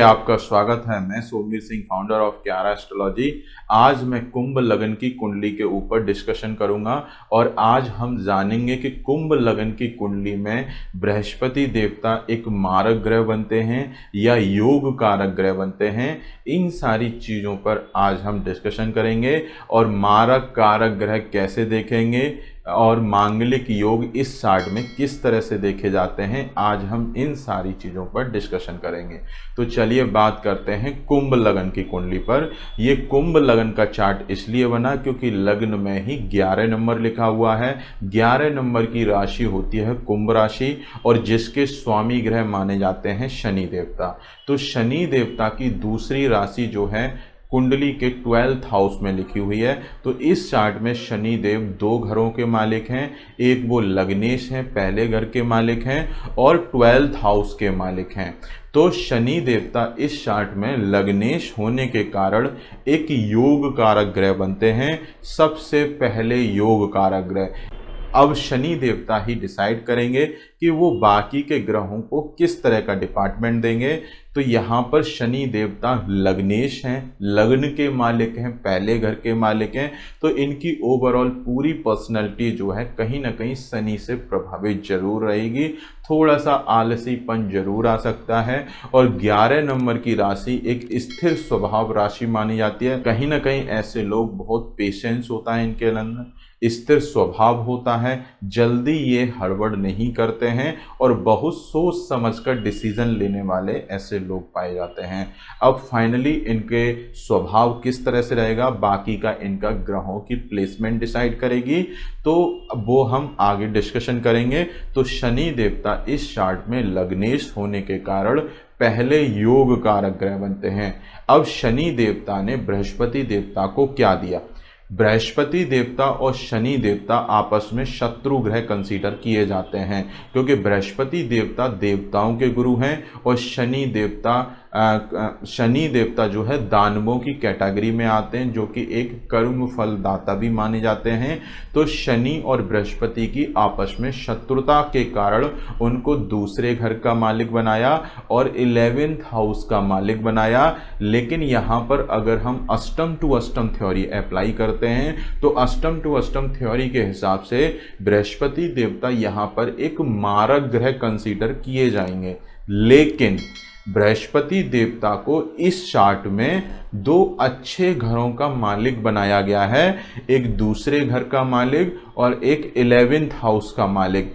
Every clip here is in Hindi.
आपका स्वागत है। मैं Somveer Singh, founder of Kyara astrology. आज मैं कुंभ लगन की कुंडली के ऊपर डिस्कशन करूंगा और आज हम जानेंगे कि कुंभ लगन की कुंडली में बृहस्पति देवता एक मारक ग्रह बनते हैं या योग कारक ग्रह बनते हैं। इन सारी चीज़ों पर आज हम डिस्कशन करेंगे और मारक कारक ग्रह कैसे देखेंगे और मांगलिक योग इस चार्ट में किस तरह से देखे जाते हैं, आज हम इन सारी चीज़ों पर डिस्कशन करेंगे। तो चलिए बात करते हैं कुंभ लगन की कुंडली पर। ये कुंभ लगन का चार्ट इसलिए बना क्योंकि लग्न में ही 11 नंबर लिखा हुआ है। 11 नंबर की राशि होती है कुंभ राशि और जिसके स्वामी ग्रह माने जाते हैं शनि देवता। तो शनि देवता की दूसरी राशि जो है कुंडली के 12th हाउस में लिखी हुई है। तो इस चार्ट में शनि देव 2 घरों के मालिक हैं, एक वो लग्नेश हैं, पहले घर के मालिक हैं और 12th हाउस के मालिक हैं। तो शनि देवता इस चार्ट में लग्नेश होने के कारण एक योग कारक ग्रह बनते हैं, सबसे पहले योग कारक ग्रह। अब शनि देवता ही डिसाइड करेंगे कि वो बाकी के ग्रहों को किस तरह का डिपार्टमेंट देंगे। तो यहाँ पर शनि देवता लग्नेश हैं, लग्न के मालिक हैं, पहले घर के मालिक हैं। तो इनकी ओवरऑल पूरी पर्सनैलिटी जो है कहीं ना कहीं शनि से प्रभावित जरूर रहेगी, थोड़ा सा आलसीपन जरूर आ सकता है। और 11 नंबर की राशि एक स्थिर स्वभाव राशि मानी जाती है। कहीं ना कहीं ऐसे लोग बहुत पेशेंस होता है इनके अंदर, स्थिर स्वभाव होता है, जल्दी ये हड़बड़ नहीं करते हैं और बहुत सोच समझकर डिसीजन लेने वाले ऐसे लोग पाए जाते हैं। अब फाइनली इनके स्वभाव किस तरह से रहेगा, बाकी का इनका ग्रहों की प्लेसमेंट डिसाइड करेगी। तो वो हम आगे डिस्कशन करेंगे। तो शनि देवता इस चार्ट में लग्नेश होने के कारण पहले योग कारक ग्रह बनते हैं। अब शनि देवता ने बृहस्पति देवता को क्या दिया? बृहस्पति देवता और शनि देवता आपस में शत्रु ग्रह कंसीडर किए जाते हैं क्योंकि बृहस्पति देवता देवताओं के गुरु हैं और शनि देवता जो है दानवों की कैटेगरी में आते हैं, जो कि एक कर्म फलदाता भी माने जाते हैं। तो शनि और बृहस्पति की आपस में शत्रुता के कारण उनको दूसरे घर का मालिक बनाया और 11th हाउस का मालिक बनाया। लेकिन यहाँ पर अगर हम अष्टम टू अष्टम थ्योरी अप्लाई करते हैं तो अष्टम टू अष्टम थ्योरी के हिसाब से बृहस्पति देवता यहाँ पर एक मारक ग्रह कंसीडर किए जाएंगे। लेकिन बृहस्पति देवता को इस चार्ट में 2 अच्छे घरों का मालिक बनाया गया है, एक दूसरे घर का मालिक और एक 11th हाउस का मालिक।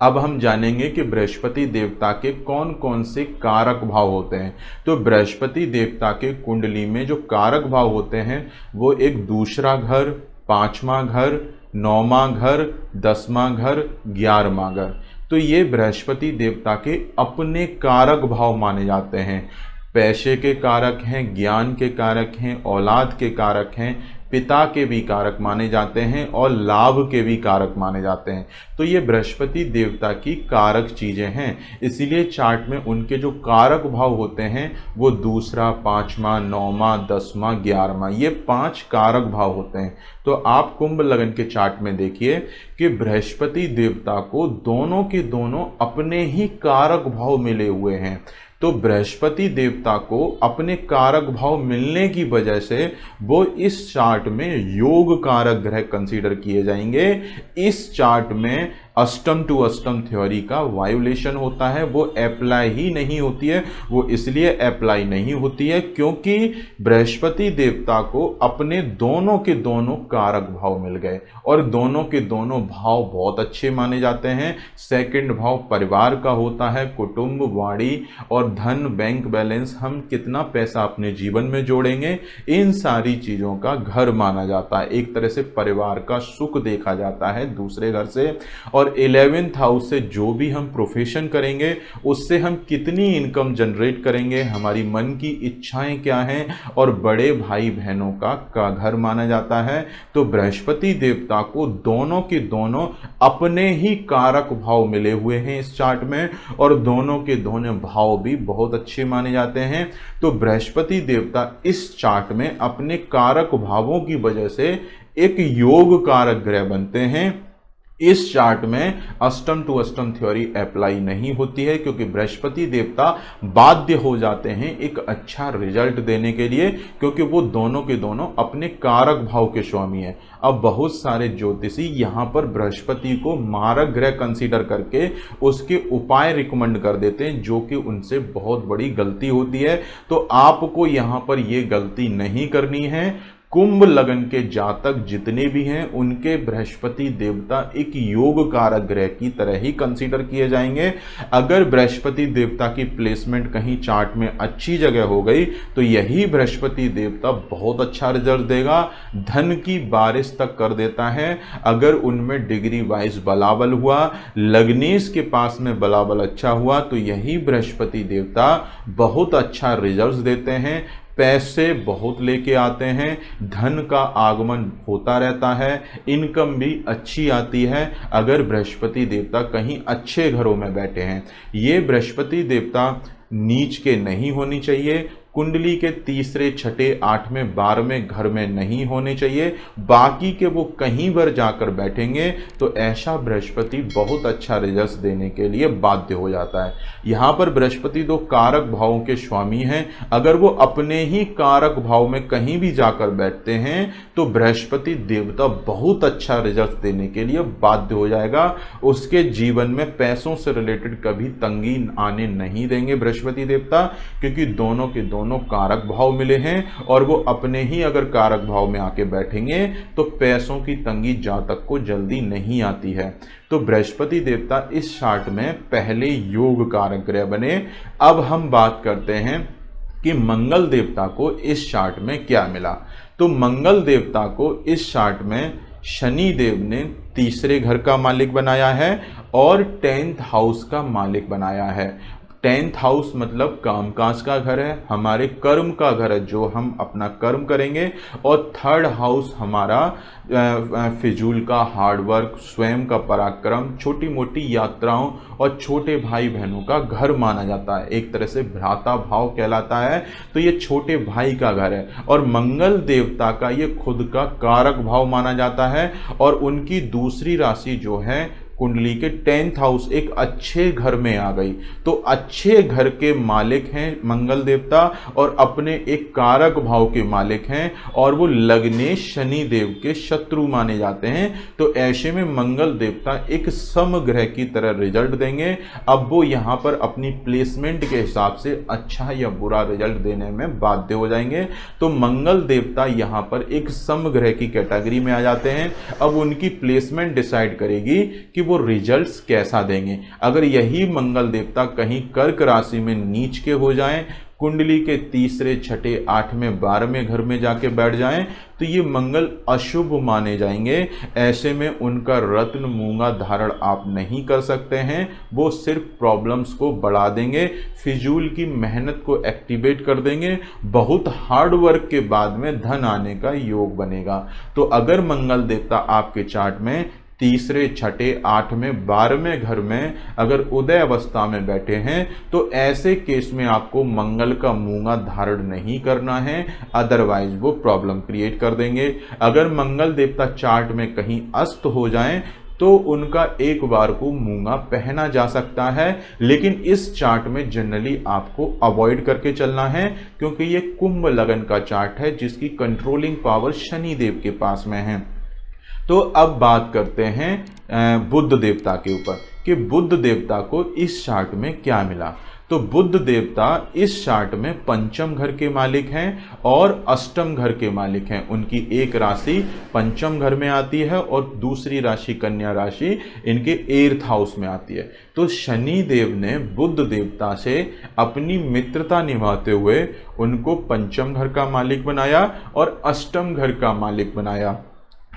अब हम जानेंगे कि बृहस्पति देवता के कौन कौन से कारक भाव होते हैं। तो बृहस्पति देवता के कुंडली में जो कारक भाव होते हैं वो एक दूसरा घर, 5वां घर, 9वां घर, 10वां घर, 11वां घर। तो ये बृहस्पति देवता के अपने कारक भाव माने जाते हैं। पैसे के कारक हैं, ज्ञान के कारक हैं, औलाद के कारक हैं, पिता के भी कारक माने जाते हैं और लाभ के भी कारक माने जाते हैं। तो ये बृहस्पति देवता की कारक चीज़ें हैं, इसीलिए चार्ट में उनके जो कारक भाव होते हैं वो दूसरा, 5वां, 9वां, 10वां, 11वां, ये 5 कारक भाव होते हैं। तो आप कुंभ लगन के चार्ट में देखिए कि बृहस्पति देवता को दोनों के दोनों अपने ही कारक भाव मिले हुए हैं। तो बृहस्पति देवता को अपने कारक भाव मिलने की वजह से वो इस चार्ट में योग कारक ग्रह कंसीडर किए जाएंगे। इस चार्ट में अष्टम टू अष्टम थ्योरी का वायोलेशन होता है, वो अप्लाई ही नहीं होती है। वो इसलिए अप्लाई नहीं होती है क्योंकि बृहस्पति देवता को अपने दोनों के दोनों कारक भाव मिल गए और दोनों के दोनों भाव बहुत अच्छे माने जाते हैं। सेकंड भाव परिवार का होता है, कुटुंब, वाणी और धन, बैंक बैलेंस, हम कितना पैसा अपने जीवन में जोड़ेंगे, इन सारी चीज़ों का घर माना जाता है। एक तरह से परिवार का सुख देखा जाता है दूसरे घर से। और 11th हाउस से जो भी हम प्रोफेशन करेंगे उससे हम कितनी इनकम जनरेट करेंगे, हमारी मन की इच्छाएं क्या हैं, और बड़े भाई बहनों का घर माना जाता है। तो बृहस्पति देवता को दोनों के दोनों अपने ही कारक भाव मिले हुए हैं इस चार्ट में और दोनों के दोनों भाव भी बहुत अच्छे माने जाते हैं। तो बृहस्पति देवता इस चार्ट में अपने कारक भावों की वजह से एक योग कारक ग्रह बनते हैं इस चार्ट में अष्टम टू अष्टम थ्योरी अप्लाई नहीं होती है, क्योंकि बृहस्पति देवता बाध्य हो जाते हैं एक अच्छा रिजल्ट देने के लिए, क्योंकि वो दोनों के दोनों अपने कारक भाव के स्वामी हैं। अब बहुत सारे ज्योतिषी यहाँ पर बृहस्पति को मारक ग्रह कंसीडर करके उसके उपाय रिकमेंड कर देते हैं, जो कि उनसे बहुत बड़ी गलती होती है। तो आपको यहाँ पर ये गलती नहीं करनी है। कुंभ लगन के जातक जितने भी हैं उनके बृहस्पति देवता एक योग कारक ग्रह की तरह ही कंसीडर किए जाएंगे। अगर बृहस्पति देवता की प्लेसमेंट कहीं चार्ट में अच्छी जगह हो गई तो यही बृहस्पति देवता बहुत अच्छा रिजल्ट देगा, धन की बारिश तक कर देता है। अगर उनमें डिग्री वाइज बलाबल हुआ, लग्नेश के पास में बलाबल अच्छा हुआ, तो यही बृहस्पति देवता बहुत अच्छा रिजल्ट देते हैं, पैसे बहुत लेके आते हैं, धन का आगमन होता रहता है, इनकम भी अच्छी आती है अगर बृहस्पति देवता कहीं अच्छे घरों में बैठे हैं। ये बृहस्पति देवता नीच के नहीं होनी चाहिए, कुंडली के तीसरे, छठे, 8वें, 12वें घर में नहीं होने चाहिए। बाकी के वो कहीं पर जाकर बैठेंगे तो ऐसा बृहस्पति बहुत अच्छा रिजल्ट देने के लिए बाध्य हो जाता है। यहाँ पर बृहस्पति दो कारक भावों के स्वामी हैं। अगर वो अपने ही कारक भाव में कहीं भी जाकर बैठते हैं तो बृहस्पति देवता बहुत अच्छा रिजल्ट देने के लिए बाध्य हो जाएगा। उसके जीवन में पैसों से रिलेटेड कभी तंगी आने नहीं देंगे बृहस्पति देवता, क्योंकि दोनों के दोनों कारक भाव मिले हैं और वो अपने ही अगर कारक भाव में आके बैठेंगे तो पैसों की तंगी जातक को जल्दी नहीं आती है। तो बृहस्पति देवता इस चार्ट में पहले योग कारक ग्रह बने। अब हम बात करते हैं कि मंगल देवता को इस चार्ट में क्या मिला। तो मंगल देवता को इस चार्ट में शनि देव ने तीसरे घर का मालिक बनाया है और 10th हाउस का मालिक बनाया है। 10th हाउस मतलब कामकाज का घर है, हमारे कर्म का घर है, जो हम अपना कर्म करेंगे। और 3rd हाउस हमारा फिजूल का हार्डवर्क, स्वयं का पराक्रम, छोटी मोटी यात्राओं और छोटे भाई बहनों का घर माना जाता है। एक तरह से भ्राता भाव कहलाता है। तो ये छोटे भाई का घर है और मंगल देवता का ये खुद का कारक भाव माना जाता है। और उनकी दूसरी राशि जो है कुंडली के 10th हाउस एक अच्छे घर में आ गई। तो अच्छे घर के मालिक हैं मंगल देवता और अपने एक कारक भाव के मालिक हैं, और वो लग्नेश शनि देव के शत्रु माने जाते हैं। तो ऐसे में मंगल देवता एक समग्रह की तरह रिजल्ट देंगे। अब वो यहाँ पर अपनी प्लेसमेंट के हिसाब से अच्छा या बुरा रिजल्ट देने में बाध्य हो जाएंगे। तो मंगल देवता यहाँ पर एक समग्रह की कैटेगरी में आ जाते हैं। अब उनकी प्लेसमेंट डिसाइड करेगी कि वो रिजल्ट्स कैसा देंगे। अगर यही मंगल देवता कहीं कर्क राशि में नीच के हो जाएं, कुंडली के तीसरे, छठे, 8वें, 12वें घर में जाके बैठ जाएं, तो ये मंगल अशुभ माने जाएंगे। ऐसे में उनका रत्न मूंगा धारण आप नहीं कर सकते हैं, वो सिर्फ प्रॉब्लम्स को बढ़ा देंगे, फिजूल की मेहनत को एक्टिवेट कर देंगे। बहुत हार्ड वर्क के बाद में धन आने का योग बनेगा। तो अगर मंगल देवता आपके चार्ट में तीसरे, छठे, 8वें, 12वें घर में अगर उदय अवस्था में बैठे हैं तो ऐसे केस में आपको मंगल का मूंगा धारण नहीं करना है, अदरवाइज वो प्रॉब्लम क्रिएट कर देंगे। अगर मंगल देवता चार्ट में कहीं अस्त हो जाएं तो उनका एक बार को मूंगा पहना जा सकता है, लेकिन इस चार्ट में जनरली आपको अवॉइड करके चलना है, क्योंकि ये कुंभ लगन का चार्ट है जिसकी कंट्रोलिंग पावर शनि देव के पास में है। तो अब बात करते हैं बुध देवता के ऊपर कि बुध देवता को इस चार्ट में क्या मिला। तो बुध देवता इस चार्ट में पंचम घर के मालिक हैं और अष्टम घर के मालिक हैं। उनकी एक राशि पंचम घर में आती है और दूसरी राशि कन्या राशि इनके 8th हाउस में आती है। तो शनि देव ने बुध देवता से अपनी मित्रता निभाते हुए उनको पंचम घर का मालिक बनाया और अष्टम घर का मालिक बनाया।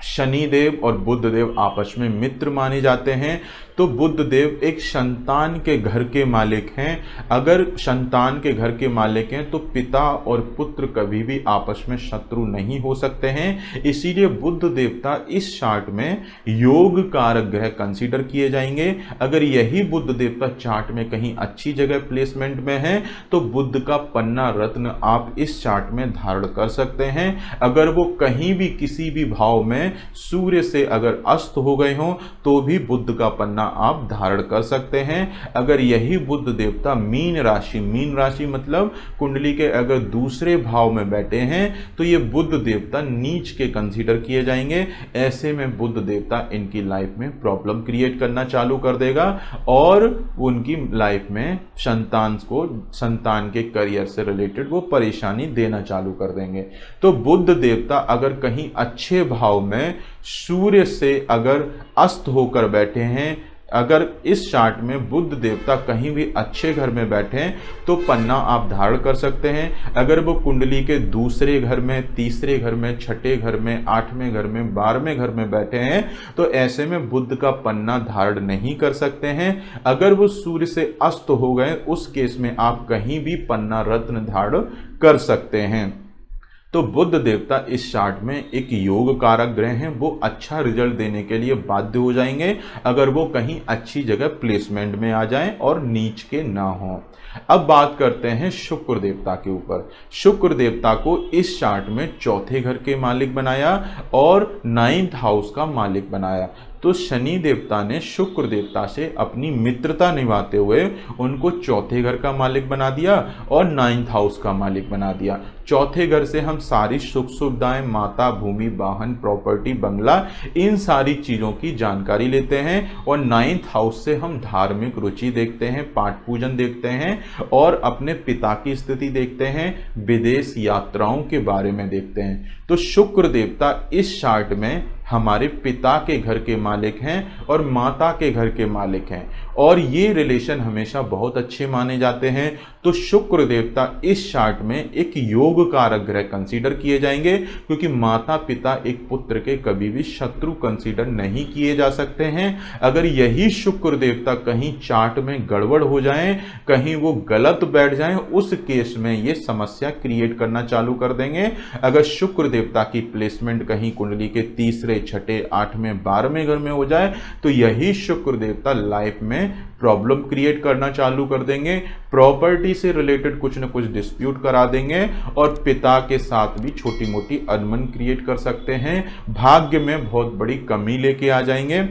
शनि देव और बुध देव आपस में मित्र माने जाते हैं। तो बुध देव एक संतान के घर के मालिक हैं। अगर संतान के घर के मालिक हैं तो पिता और पुत्र कभी भी आपस में शत्रु नहीं हो सकते हैं। इसीलिए बुध देवता इस चार्ट में योग कारक ग्रह कंसीडर किए जाएंगे। अगर यही बुध देवता चार्ट में कहीं अच्छी जगह प्लेसमेंट में है तो बुध का पन्ना रत्न आप इस चार्ट में धारण कर सकते हैं। अगर वो कहीं भी किसी भी भाव में में सूर्य से अगर अस्त हो गए हों तो भी बुध का पन्ना आप धारण कर सकते हैं। अगर यही बुध देवता मीन राशि मतलब कुंडली के अगर दूसरे भाव में बैठे हैं तो ये बुध देवता नीच के कंसीडर किए जाएंगे। ऐसे में बुध देवता इनकी लाइफ में प्रॉब्लम क्रिएट करना चालू कर देगा और उनकी लाइफ में संतान के करियर से रिलेटेड वो परेशानी देना चालू कर देंगे। तो बुध देवता अगर कहीं अच्छे भाव में सूर्य से अगर अस्त होकर बैठे हैं, अगर इस चार्ट में बुध देवता कहीं भी अच्छे घर में बैठे हैं तो पन्ना आप धारण कर सकते हैं। अगर वो कुंडली के दूसरे घर में, तीसरे घर में, छठे घर में, 8वें घर में, 12वें घर में बैठे हैं तो ऐसे में बुध का पन्ना धारण नहीं कर सकते हैं। अगर वो सूर्य से अस्त हो गए उस केस में आप कहीं भी पन्ना रत्न धारण कर सकते हैं। तो बुध देवता इस चार्ट में एक योग कारक ग्रह हैं, वो अच्छा रिजल्ट देने के लिए बाध्य हो जाएंगे अगर वो कहीं अच्छी जगह प्लेसमेंट में आ जाएं और नीच के ना हों। अब बात करते हैं शुक्र देवता के ऊपर। शुक्र देवता को इस चार्ट में चौथे घर के मालिक बनाया और 9th हाउस का मालिक बनाया। तो शनि देवता ने शुक्र देवता से अपनी मित्रता निभाते हुए उनको चौथे घर का मालिक बना दिया और 9th हाउस का मालिक बना दिया। चौथे घर से हम सारी सुख सुविधाएं, माता, भूमि, वाहन, प्रॉपर्टी, बंगला, इन सारी चीज़ों की जानकारी लेते हैं और 9th हाउस से हम धार्मिक रुचि देखते हैं, पाठ पूजन देखते हैं और अपने पिता की स्थिति देखते हैं, विदेश यात्राओं के बारे में देखते हैं। तो शुक्र देवता इस चार्ट में हमारे पिता के घर के मालिक हैं और माता के घर के मालिक हैं और ये रिलेशन हमेशा बहुत अच्छे माने जाते हैं। तो शुक्र देवता इस चार्ट में एक योग कारक ग्रह कंसीडर किए जाएंगे क्योंकि माता पिता एक पुत्र के कभी भी शत्रु कंसीडर नहीं किए जा सकते हैं। अगर यही शुक्र देवता कहीं चार्ट में गड़बड़ हो जाएं, कहीं वो गलत बैठ जाएं, उस केस में ये समस्या क्रिएट करना चालू कर देंगे। अगर शुक्र देवता की प्लेसमेंट कहीं कुंडली के तीसरे, छठे, 8वें, 12वें घर में हो जाए तो यही शुक्र देवता लाइफ में प्रॉब्लम क्रिएट करना चालू कर देंगे, प्रॉपर्टी से रिलेटेड कुछ न कुछ डिस्प्यूट करा देंगे और पिता के साथ भी छोटी मोटी अनबन क्रिएट कर सकते हैं। भाग्य में बहुत बड़ी कमी लेके आ जाएंगे।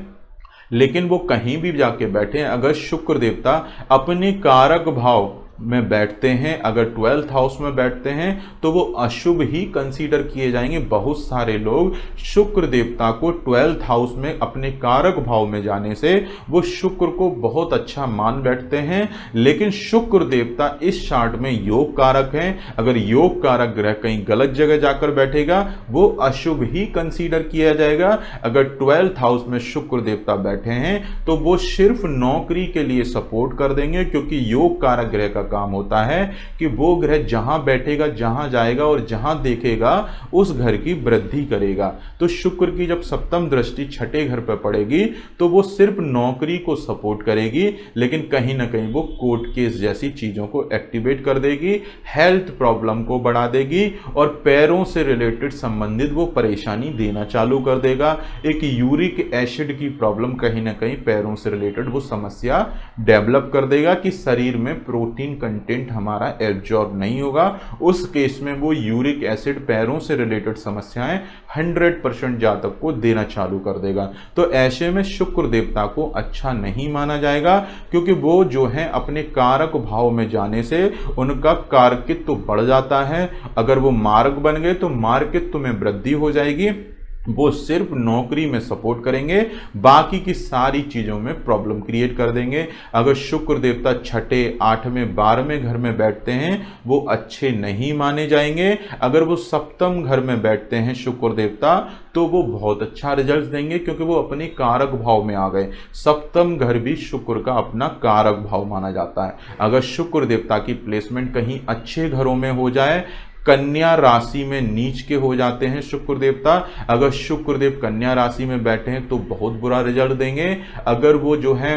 लेकिन वो कहीं भी जाके बैठे, अगर शुक्र देवता अपने कारक भाव में बैठते हैं, अगर 12th हाउस में बैठते हैं तो वो अशुभ ही कंसीडर किए जाएंगे। बहुत सारे लोग शुक्र देवता को 12th हाउस में अपने कारक भाव में जाने से वो शुक्र को बहुत अच्छा मान बैठते हैं, लेकिन शुक्र देवता इस चार्ट में योग कारक हैं। अगर योग कारक ग्रह कहीं गलत जगह जाकर बैठेगा वो अशुभ ही कंसीडर किया जाएगा। अगर 12th हाउस में शुक्र देवता बैठे हैं तो वो सिर्फ नौकरी के लिए सपोर्ट कर देंगे क्योंकि योग कारक ग्रह का काम होता है कि वो ग्रह जहां बैठेगा, जहां जाएगा और जहां देखेगा उस घर की वृद्धि करेगा। तो शुक्र की जब सप्तम दृष्टि छठे घर पर पड़ेगी तो वो सिर्फ नौकरी को सपोर्ट करेगी, लेकिन कहीं ना कहीं वो कोर्ट केस जैसी चीजों को एक्टिवेट कर देगी, हेल्थ प्रॉब्लम को बढ़ा देगी और पैरों से रिलेटेड संबंधित वो परेशानी देना चालू कर देगा। एक यूरिक एसिड की प्रॉब्लम कहीं ना कहीं पैरों से रिलेटेड वो समस्या डेवलप कर देगा कि शरीर में प्रोटीन कंटेंट हमारा एब्जॉर्ब नहीं होगा। उस केस में वो यूरिक एसिड, पैरों से रिलेटेड समस्याएं 100% जातक को देना चालू कर देगा। तो ऐसे में शुक्र देवता को अच्छा नहीं माना जाएगा क्योंकि वो जो है अपने कारक भाव में जाने से उनका कारकित्व बढ़ जाता है। अगर वो मार्ग बन गए तो मार्गित्व में वृद्धि हो जाएगी। वो सिर्फ नौकरी में सपोर्ट करेंगे, बाकी की सारी चीज़ों में प्रॉब्लम क्रिएट कर देंगे। अगर शुक्र देवता छठे, 8वें, 12वें घर में बैठते हैं वो अच्छे नहीं माने जाएंगे। अगर वो सप्तम घर में बैठते हैं शुक्र देवता तो वो बहुत अच्छा रिजल्ट देंगे क्योंकि वो अपने कारक भाव में आ गए। सप्तम घर भी शुक्र का अपना कारक भाव माना जाता है। अगर शुक्र देवता की प्लेसमेंट कहीं अच्छे घरों में हो जाए, कन्या राशि में नीच के हो जाते हैं शुक्र देवता, अगर शुक्रदेव कन्या राशि में बैठे हैं तो बहुत बुरा रिजल्ट देंगे। अगर वो जो है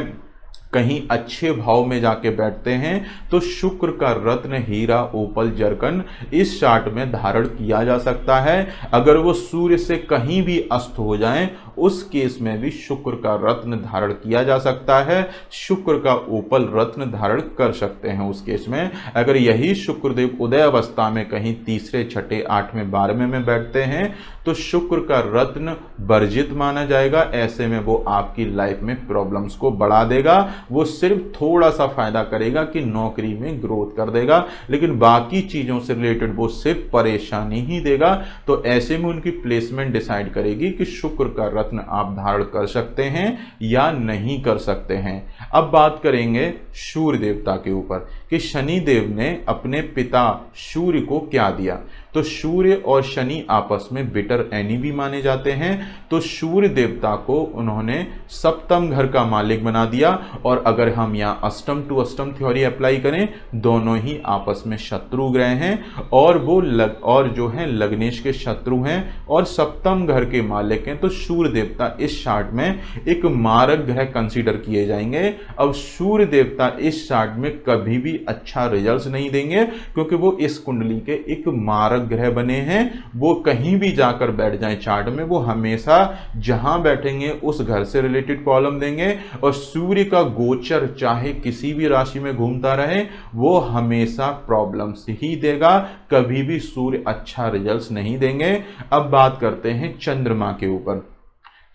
कहीं अच्छे भाव में जाके बैठते हैं तो शुक्र का रत्न, हीरा, ओपल, जरकन इस चार्ट में धारण किया जा सकता है। अगर वो सूर्य से कहीं भी अस्त हो जाएं उस केस में भी शुक्र का रत्न धारण किया जा सकता है, शुक्र का उपल रत्न धारण कर सकते हैं। उस केस में अगर यही शुक्रदेव उदय अवस्था में कहीं तीसरे, छठे, 8वें, 12वें में बैठते हैं तो शुक्र का रत्न वर्जित माना जाएगा। ऐसे में वो आपकी लाइफ में प्रॉब्लम्स को बढ़ा देगा, वो सिर्फ थोड़ा सा फायदा करेगा कि नौकरी में ग्रोथ कर देगा, लेकिन बाकी चीजों से रिलेटेड वो सिर्फ परेशानी ही देगा। तो ऐसे में उनकी प्लेसमेंट डिसाइड करेगी कि शुक्र का रत्न आप धारण कर सकते हैं या नहीं कर सकते हैं। अब बात करेंगे सूर्य देवता के ऊपर कि शनि देव ने अपने पिता सूर्य को क्या दिया। तो सूर्य और शनि आपस में बिटर एनिमी माने जाते हैं। तो सूर्य देवता को उन्होंने सप्तम घर का मालिक बना दिया, और अगर हम यहाँ अष्टम टू अष्टम थ्योरी अप्लाई करें, दोनों ही आपस में शत्रु ग्रह हैं और वो और जो है लग्नेश के शत्रु हैं और सप्तम घर के मालिक हैं। तो सूर्य देवता इस चार्ट में एक मारक ग्रह कंसीडर किए जाएंगे। अब सूर्य देवता इस चार्ट में कभी भी अच्छा रिजल्ट नहीं देंगे, क्योंकि वो इस कुंडली के एक मारक ग्रह बने हैं। वो कहीं भी जाकर बैठ जाएं चार्ट में, वो हमेशा जहां बैठेंगे उस घर से रिलेटेड प्रॉब्लम देंगे। और सूर्य का गोचर चाहे किसी भी राशि में घूमता रहे, वो हमेशा प्रॉब्लम्स ही देगा, कभी भी सूर्य अच्छा रिजल्ट नहीं देंगे। अब बात करते हैं चंद्रमा के ऊपर।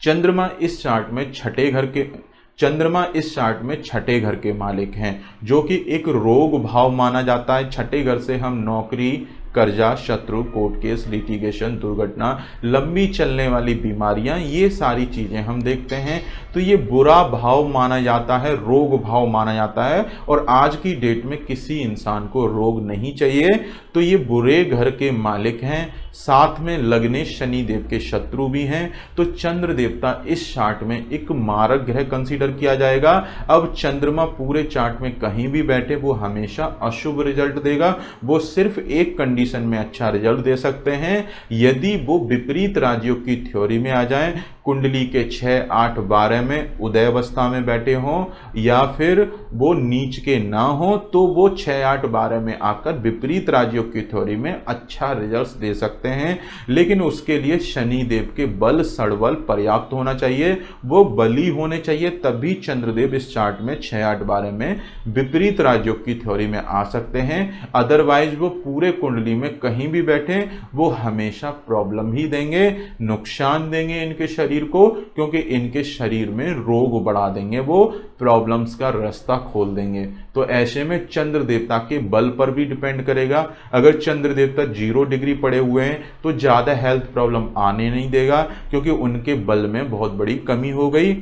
चंद्रमा इस चार्ट में छठे घर के मालिक हैं, जो कि एक रोग भाव माना जाता है। छठे घर से हम नौकरी, कर्जा, शत्रु, कोर्ट केस, लिटिगेशन, दुर्घटना, लंबी चलने वाली बीमारियां, ये सारी चीजें हम देखते हैं। तो ये बुरा भाव माना जाता है, रोग भाव माना जाता है, और आज की डेट में किसी इंसान को रोग नहीं चाहिए। तो ये बुरे घर के मालिक हैं, साथ में लग्नेश शनि देव के शत्रु भी हैं। तो चंद्र देवता इस चार्ट में एक मारक ग्रह कंसीडर किया जाएगा। अब चंद्रमा पूरे चार्ट में कहीं भी बैठे वो हमेशा अशुभ रिजल्ट देगा। वो सिर्फ एक कंडीशन में अच्छा रिजल्ट दे सकते हैं, यदि वो विपरीत राजयोग की थ्योरी में आ जाएं, कुंडली के 6, 8, 12 में उदय अवस्था में बैठे हों, या फिर वो नीच के ना हो, तो वो 6, 8, 12 में आकर विपरीत राजयोग की थ्योरी में अच्छा रिजल्ट दे सकते हैं। लेकिन उसके लिए शनि देव के बल सड़बल पर्याप्त होना चाहिए, वो बली होने चाहिए, तभी चंद्रदेव इस चार्ट में 6, 8, 12 में विपरीत राजयोग की थ्योरी में आ सकते हैं। अदरवाइज वो पूरे कुंडली में कहीं भी बैठे वो हमेशा प्रॉब्लम ही देंगे, नुकसान देंगे इनके शरीर को, क्योंकि इनके शरीर में रोग बढ़ा देंगे, वो प्रॉब्लम्स का रास्ता खोल देंगे। तो ऐसे में चंद्र देवता के बल पर भी डिपेंड करेगा। अगर चंद्र देवता 0 डिग्री पड़े हुए हैं तो ज्यादा हेल्थ प्रॉब्लम आने नहीं देगा, क्योंकि उनके बल में बहुत बड़ी कमी हो गई।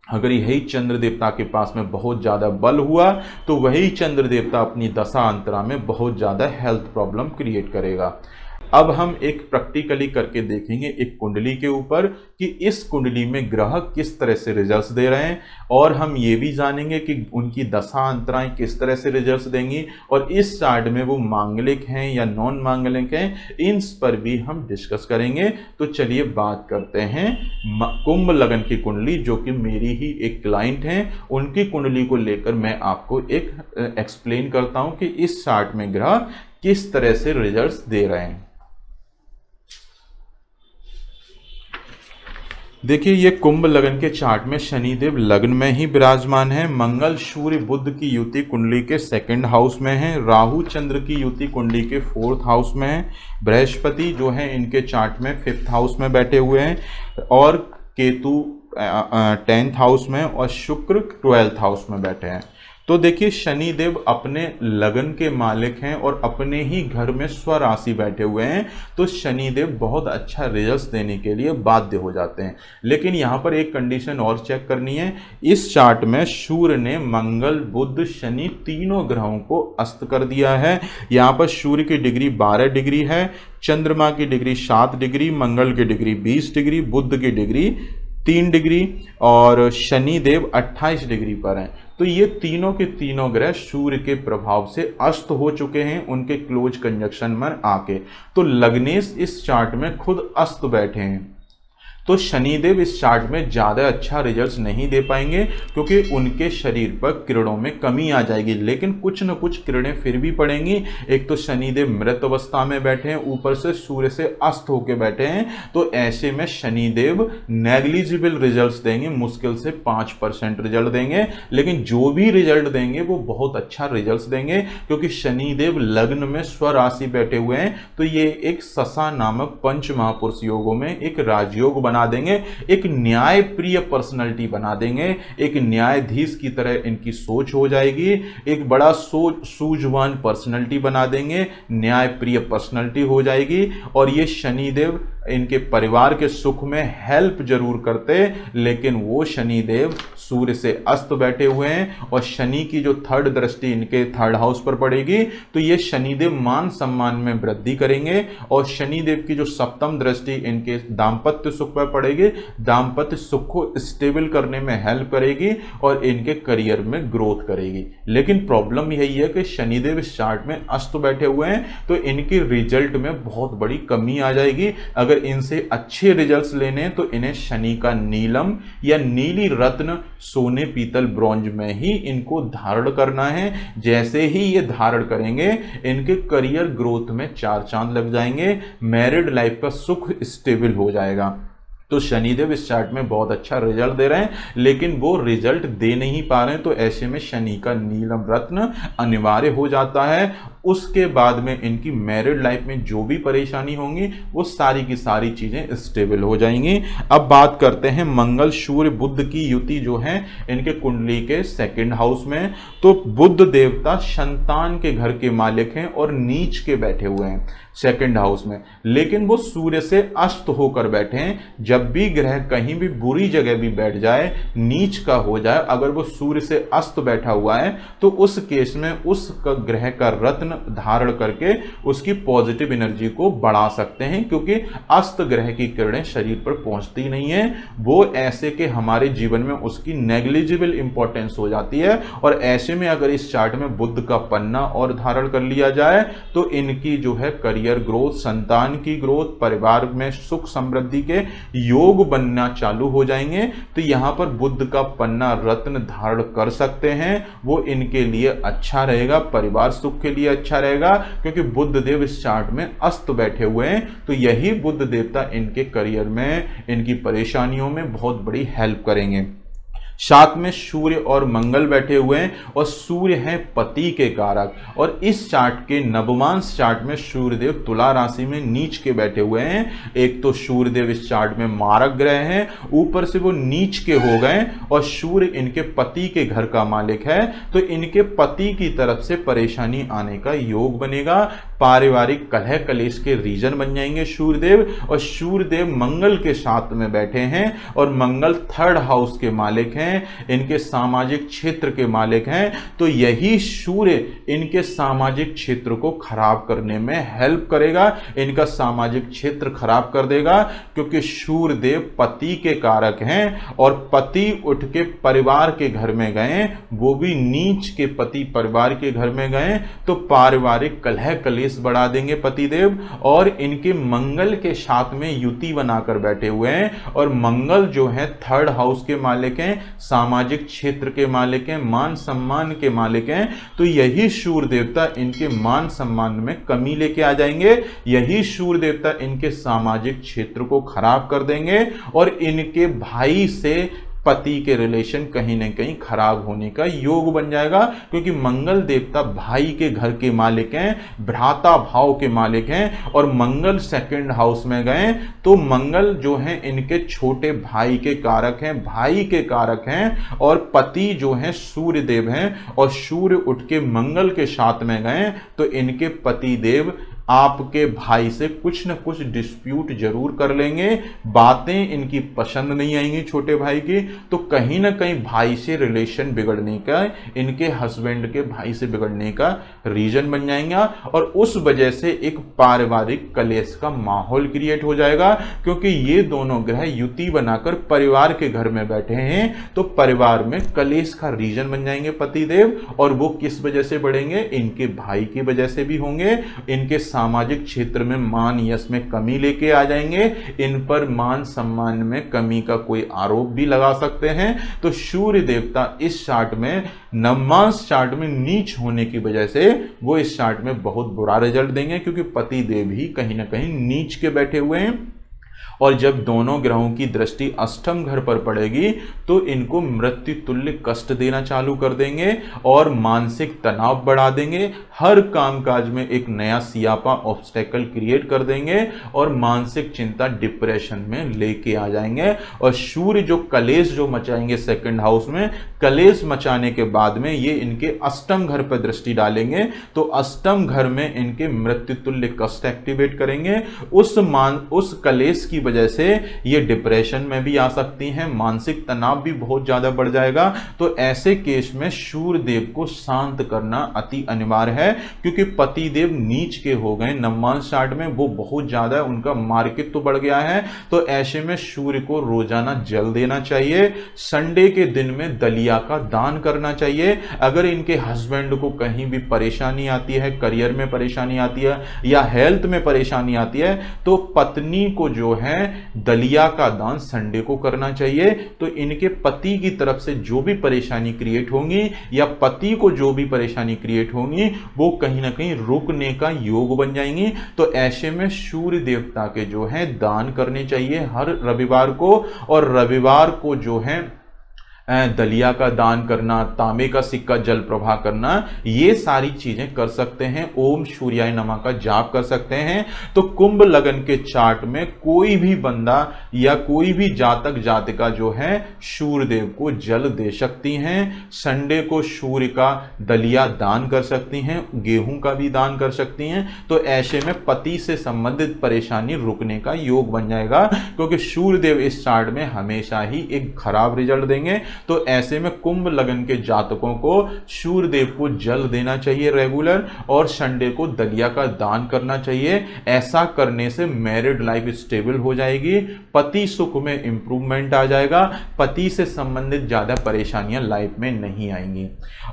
अगर यही चंद्र देवता के पास में बहुत ज़्यादा बल हुआ तो वही चंद्र देवता अपनी दशा अंतरा में बहुत ज़्यादा हेल्थ प्रॉब्लम क्रिएट करेगा। अब हम एक प्रैक्टिकली करके देखेंगे एक कुंडली के ऊपर कि इस कुंडली में ग्रह किस तरह से रिजल्ट्स दे रहे हैं, और हम ये भी जानेंगे कि उनकी दशा अंतराएं किस तरह से रिजल्ट्स देंगी, और इस चार्ट में वो मांगलिक हैं या नॉन मांगलिक हैं, इन पर भी हम डिस्कस करेंगे। तो चलिए बात करते हैं कुंभ लगन की कुंडली, जो कि मेरी ही एक क्लाइंट हैं, उनकी कुंडली को लेकर मैं आपको एक एक्सप्लेन करता हूं कि इस चार्ट में ग्रह किस तरह से रिजल्ट्स दे रहे हैं। देखिए, ये कुंभ लगन के चार्ट में शनिदेव लग्न में ही विराजमान है। मंगल सूर्य बुध की युति कुंडली के 2nd हाउस में है। राहु चंद्र की युति कुंडली के 4th हाउस में है। बृहस्पति जो है इनके चार्ट में 5th हाउस में बैठे हुए हैं, और केतु 10th हाउस में, और शुक्र 12th हाउस में बैठे हैं। तो देखिए, शनिदेव अपने लगन के मालिक हैं और अपने ही घर में स्वराशि बैठे हुए हैं, तो शनिदेव बहुत अच्छा रिजल्ट देने के लिए बाध्य हो जाते हैं। लेकिन यहाँ पर एक कंडीशन और चेक करनी है। इस चार्ट में सूर्य ने मंगल बुध शनि तीनों ग्रहों को अस्त कर दिया है। यहाँ पर सूर्य की डिग्री 12 डिग्री है, चंद्रमा की डिग्री 7 डिग्री, मंगल की डिग्री 20 डिग्री, बुध की डिग्री 3 डिग्री, और शनिदेव 28 डिग्री पर हैं। तो ये तीनों के तीनों ग्रह सूर्य के प्रभाव से अस्त हो चुके हैं, उनके क्लोज कंजक्शन में आके। तो लग्नेश इस चार्ट में खुद अस्त बैठे हैं। तो शनिदेव इस चार्ट में ज़्यादा अच्छा रिजल्ट्स नहीं दे पाएंगे क्योंकि उनके शरीर पर किरणों में कमी आ जाएगी, लेकिन कुछ न कुछ किरणें फिर भी पड़ेंगी। एक तो शनिदेव मृत अवस्था में बैठे हैं, ऊपर से सूर्य से अस्त होकर बैठे हैं, तो ऐसे में शनिदेव नेग्लिजिबल रिजल्ट्स देंगे, मुश्किल से 5% रिजल्ट देंगे, लेकिन जो भी रिजल्ट देंगे वो बहुत अच्छा रिजल्ट देंगे क्योंकि शनिदेव लग्न में स्वराशि बैठे हुए हैं। तो ये एक ससा नामक पंच महापुरुष योगों में एक राजयोग बना देंगे, एक न्याय प्रिय पर्सनालिटी बना देंगे, एक न्यायाधीश की तरह इनकी सोच हो जाएगी, एक बड़ा सूझवान पर्सनालिटी बना देंगे, न्याय प्रिय पर्सनालिटी हो जाएगी। और ये शनिदेव इनके परिवार के सुख में हेल्प जरूर करते, लेकिन वो शनिदेव सूर्य से अस्त बैठे हुए हैं और शनि की जो थर्ड दृष्टि इनके थर्ड हाउस पर पड़ेगी, तो ये शनिदेव मान सम्मान में वृद्धि करेंगे। और शनिदेव की जो सप्तम दृष्टि इनके दाम्पत्य सुख पर पड़ेगी, दाम्पत्य सुख को स्टेबल करने में हेल्प करेगी और इनके करियर में ग्रोथ करेगी। लेकिन प्रॉब्लम यही है कि शनिदेव इस चार्ट में अस्त बैठे हुए हैं, तो इनके रिजल्ट में बहुत बड़ी कमी आ जाएगी। अगर इनसे अच्छे रिजल्ट्स लेने हैं तो इन्हें शनि का नीलम या नीली रत्न सोने पीतल ब्रॉन्ज में ही इनको धारण करना है। जैसे ही ये धारण करेंगे इनके करियर ग्रोथ में 4 चांद लग जाएंगे, मैरिड लाइफ का सुख स्टेबल हो जाएगा। तो शनिदेव इस चार्ट में बहुत अच्छा रिजल्ट दे रहे हैं, लेकिन वो रिजल्ट दे नहीं पा रहे हैं, तो ऐसे में शनि का नीलम रत्न अनिवार्य हो जाता है। उसके बाद में इनकी मैरिड लाइफ में जो भी परेशानी होंगी वो सारी की सारी चीजें स्टेबल हो जाएंगी। अब बात करते हैं मंगल सूर्य बुध की युति जो है इनके कुंडली के सेकंड हाउस में। तो बुध देवता संतान के घर के मालिक हैं और नीच के बैठे हुए हैं सेकंड हाउस में, लेकिन वो सूर्य से अस्त होकर बैठे हैं। जब भी ग्रह कहीं भी बुरी जगह भी बैठ जाए, नीच का हो जाए, अगर वो सूर्य से अस्त बैठा हुआ है तो उस केस में उस ग्रह का रत्न धारण करके उसकी पॉजिटिव एनर्जी को बढ़ा सकते हैं, क्योंकि अस्त ग्रह की किरणें शरीर पर पहुंचती नहीं है, वो ऐसे के हमारे जीवन में उसकी नेग्लिजिबल इंपॉर्टेंस हो जाती है। और ऐसे में अगर इस चार्ट में बुध का पन्ना और धारण कर लिया जाए तो इनकी जो है करियर ग्रोथ, संतान की ग्रोथ, परिवार में सुख समृद्धि के योग बनना चालू हो जाएंगे। तो यहां पर बुध का पन्ना रत्न धारण कर सकते हैं, वो इनके लिए अच्छा रहेगा, परिवार सुख के लिए अच्छा रहेगा, क्योंकि बुध देव इस चार्ट में अस्त बैठे हुए हैं। तो यही बुध देवता इनके करियर में, इनकी परेशानियों में बहुत बड़ी हेल्प करेंगे। साथ में सूर्य और मंगल बैठे हुए हैं और सूर्य हैं पति के कारक, और इस चार्ट के नवमांश चार्ट में सूर्यदेव तुला राशि में नीच के बैठे हुए हैं। एक तो सूर्यदेव इस चार्ट में मारक ग्रह हैं, ऊपर से वो नीच के हो गए और सूर्य इनके पति के घर का मालिक है, तो इनके पति की तरफ से परेशानी आने का योग बनेगा। पारिवारिक कलह कलेश के रीजन बन जाएंगे सूर्यदेव, और सूर्यदेव मंगल के साथ में बैठे हैं और मंगल थर्ड हाउस के मालिक हैं, इनके सामाजिक क्षेत्र के मालिक हैं। तो यही सूर्य इनके सामाजिक क्षेत्र को खराब करने में हेल्प करेगा, इनका सामाजिक क्षेत्र खराब कर देगा, क्योंकि सूर्यदेव पति के कारक हैं और पति उठ के परिवार के घर में गए, वो भी नीच के पति परिवार के घर में गए, तो पारिवारिक कलह कलेश बढ़ा देंगे पतिदेव। और इनके मंगल के साथ में युति बनाकर बैठे हुए हैं, और मंगल जो है थर्ड हाउस के मालिक हैं, सामाजिक क्षेत्र के मालिक हैं, मान सम्मान के मालिक हैं। तो यही सूर्य देवता इनके मान सम्मान में कमी लेके आ जाएंगे, यही सूर्य देवता इनके सामाजिक क्षेत्र को खराब कर देंगे, और इनके भाई से पति के रिलेशन कहीं ना कहीं खराब होने का योग बन जाएगा, क्योंकि मंगल देवता भाई के घर के मालिक हैं, भ्राता भाव के मालिक हैं, और मंगल सेकंड हाउस में गए तो मंगल जो है इनके छोटे भाई के कारक हैं, भाई के कारक हैं, और पति जो है सूर्य देव हैं, और सूर्य उठ के मंगल के साथ में गए तो इनके पति देव आपके भाई से कुछ न कुछ डिस्प्यूट जरूर कर लेंगे, बातें इनकी पसंद नहीं आएंगी छोटे भाई की, तो कहीं ना कहीं भाई से रिलेशन बिगड़ने का, इनके हस्बैंड के भाई से बिगड़ने का रीजन बन जाएगा, और उस वजह से एक पारिवारिक कलेश का माहौल क्रिएट हो जाएगा, क्योंकि ये दोनों ग्रह युति बनाकर परिवार के घर में बैठे हैं, तो परिवार में कलेश का रीजन बन जाएंगे पतिदेव। और वो किस वजह से बढ़ेंगे, इनके भाई की वजह से भी होंगे, इनके सामाजिक क्षेत्र में मान यश में कमी लेके आ जाएंगे, इन पर मान सम्मान में कमी का कोई आरोप भी लगा सकते हैं। तो सूर्य देवता इस चार्ट में नवमांश चार्ट में नीच होने की वजह से वो इस चार्ट में बहुत बुरा रिजल्ट देंगे, क्योंकि पति देव ही कहीं ना कहीं नीच के बैठे हुए हैं। और जब दोनों ग्रहों की दृष्टि अष्टम घर पर पड़ेगी तो इनको मृत्यु तुल्य कष्ट देना चालू कर देंगे और मानसिक तनाव बढ़ा देंगे, हर कामकाज में एक नया सियापा ऑब्स्टेकल क्रिएट कर देंगे और मानसिक चिंता डिप्रेशन में लेके आ जाएंगे। और सूर्य जो कलेश जो मचाएंगे सेकंड हाउस में, कलेश मचाने के बाद में ये इनके अष्टम घर पर दृष्टि डालेंगे, तो अष्टम घर में इनके मृत्यु तुल्य कष्ट एक्टिवेट करेंगे। उस कलेश की वजह से ये डिप्रेशन में भी आ सकती हैं, मानसिक तनाव भी बहुत ज्यादा बढ़ जाएगा। तो ऐसे केस में सूर्य देव को शांत करना अति अनिवार्य है, क्योंकि पति देव नीच के हो गए नवमांश चार्ट में, वो बहुत ज्यादा उनका मार्केट तो बढ़ गया है। तो ऐसे में सूर्य को रोजाना जल देना चाहिए, संडे के दिन में दलिया का दान करना चाहिए। अगर इनके हस्बैंड को कहीं भी परेशानी आती है, करियर में परेशानी आती है या हेल्थ में परेशानी आती है, तो पत्नी को जो है दलिया का दान संडे को करना चाहिए। तो इनके पति की तरफ से जो भी परेशानी क्रिएट होंगी या पति को जो भी परेशानी क्रिएट होंगी वो कहीं ना कहीं रुकने का योग बन जाएंगी। तो ऐसे में सूर्य देवता के जो है दान करने चाहिए हर रविवार को, और रविवार को जो है दलिया का दान करना, तांबे का सिक्का जल प्रवाह करना, ये सारी चीजें कर सकते हैं। ओम सूर्याय नमः का जाप कर सकते हैं। तो कुंभ लगन के चार्ट में कोई भी बंदा या कोई भी जातक जातिका जो है सूर्य देव को जल दे सकती हैं। संडे को सूर्य का दलिया दान कर सकती हैं, गेहूं का भी दान कर सकती हैं। तो ऐसे में पति से संबंधित परेशानी रुकने का योग बन जाएगा, क्योंकि सूर्य देव इस चार्ट में हमेशा ही एक खराब रिजल्ट देंगे। तो ऐसे में कुंभ लगन के जातकों को सूर्य देव को जल देना चाहिए रेगुलर, और संडे को दलिया का दान करना चाहिए। ऐसा करने से मैरिड लाइफ स्टेबल हो जाएगी, पति सुख में इंप्रूवमेंट आ जाएगा, पति से संबंधित ज्यादा परेशानियां लाइफ में नहीं आएंगी।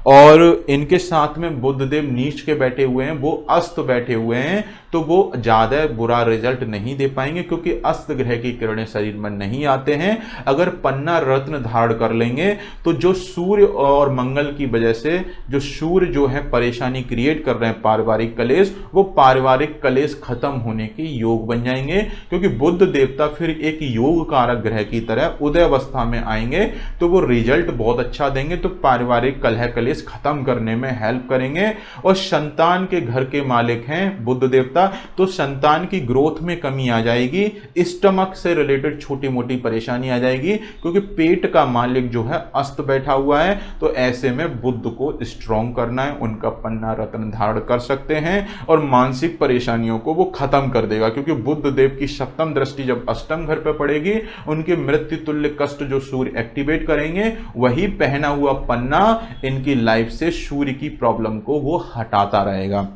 और इनके साथ में बुध देव नीच के बैठे हुए हैं, वो अस्त बैठे हुए हैं, तो वो ज्यादा बुरा रिजल्ट नहीं दे पाएंगे, क्योंकि अस्त ग्रह की किरणें शरीर में नहीं आते हैं। अगर पन्ना रत्न धारण कर लेंगे तो जो सूर्य और मंगल की वजह से जो सूर्य जो है परेशानी क्रिएट कर रहे हैं पारिवारिक कलेश, वो पारिवारिक कलेश खत्म होने के योग बन जाएंगे, क्योंकि बुध देवता फिर एक योग कारक ग्रह की तरह उदय अवस्था में आएंगे, तो वो रिजल्ट बहुत अच्छा देंगे। तो पारिवारिक कलह कलेश खत्म करने में हेल्प करेंगे। और संतान के घर के मालिक हैं बुध देवता, तो संतान की ग्रोथ में कमी आ जाएगी, स्टमक से रिलेटेड छोटी मोटी परेशानी आ जाएगी, क्योंकि पेट का मालिक जो है अस्त बैठा हुआ है। तो ऐसे में बुध को स्ट्रॉन्ग करना है, उनका पन्ना रत्न धारण कर सकते हैं और मानसिक परेशानियों को वो खत्म कर देगा, क्योंकि बुध देव की सप्तम दृष्टि जब अष्टम घर पर पड़ेगी, उनके मृत्यु तुल्य कष्ट जो सूर्य एक्टिवेट करेंगे, वही पहना हुआ पन्ना इनकी लाइफ से सूर्य की प्रॉब्लम को वो हटाता रहेगा।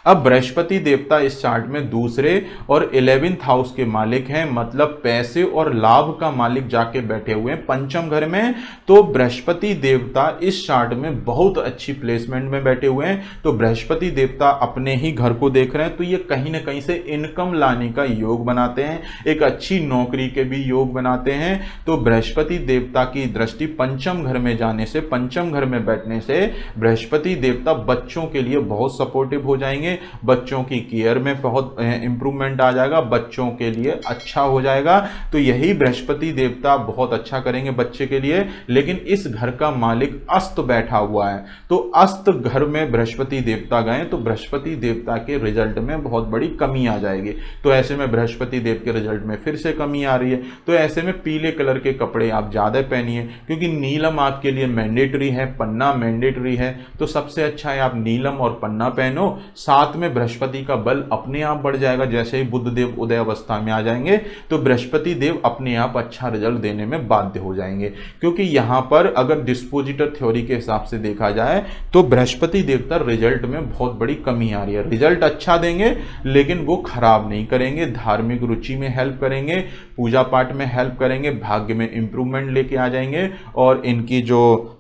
अब बृहस्पति देवता इस चार्ट में दूसरे और 11th हाउस के मालिक हैं, मतलब पैसे और लाभ का मालिक जाके बैठे हुए हैं पंचम घर में। तो बृहस्पति देवता इस चार्ट में बहुत अच्छी प्लेसमेंट में बैठे हुए हैं। तो बृहस्पति देवता अपने ही घर को देख रहे हैं, तो ये कहीं ना कहीं से इनकम लाने का योग बनाते हैं, एक अच्छी नौकरी के भी योग बनाते हैं। तो बृहस्पति देवता की दृष्टि पंचम घर में जाने से, पंचम घर में बैठने से बृहस्पति देवता बच्चों के लिए बहुत सपोर्टिव हो जाएंगे, बच्चों की केयर में बहुत इंप्रूवमेंट आ जाएगा, बच्चों के लिए अच्छा हो जाएगा। तो यही बृहस्पति देवता बहुत अच्छा करेंगे बच्चे के लिए। लेकिन इस घर का मालिक अस्त बैठा हुआ है, तो अस्त घर में बृहस्पति देवता गए तो बृहस्पति देवता के रिजल्ट में बहुत बड़ी कमी आ जाएगी। तो ऐसे में बृहस्पति देव के रिजल्ट में फिर से कमी आ रही है। तो ऐसे में पीले कलर के कपड़े आप ज्यादा पहनिए, क्योंकि नीलम आपके लिए मैंडेटरी है, पन्ना मैंडेटरी है। तो सबसे अच्छा है आप नीलम और पन्ना पहनो, साथ में बृहस्पति का बल अपने आप बढ़ जाएगा। जैसे ही बुध देव उदय अवस्था में आ जाएंगे तो बृहस्पति देव अपने आप अच्छा रिजल्ट देने में बाध्य हो जाएंगे, क्योंकि यहां पर अगर डिस्पोजिटर थ्योरी के हिसाब से देखा जाए तो बृहस्पति देवता रिजल्ट में बहुत बड़ी कमी आ रही है। रिजल्ट अच्छा देंगे लेकिन वो खराब नहीं करेंगे, धार्मिक रुचि में हेल्प करेंगे, पूजा पाठ में हेल्प करेंगे, भाग्य में इंप्रूवमेंट लेके आ जाएंगे और इनकी जो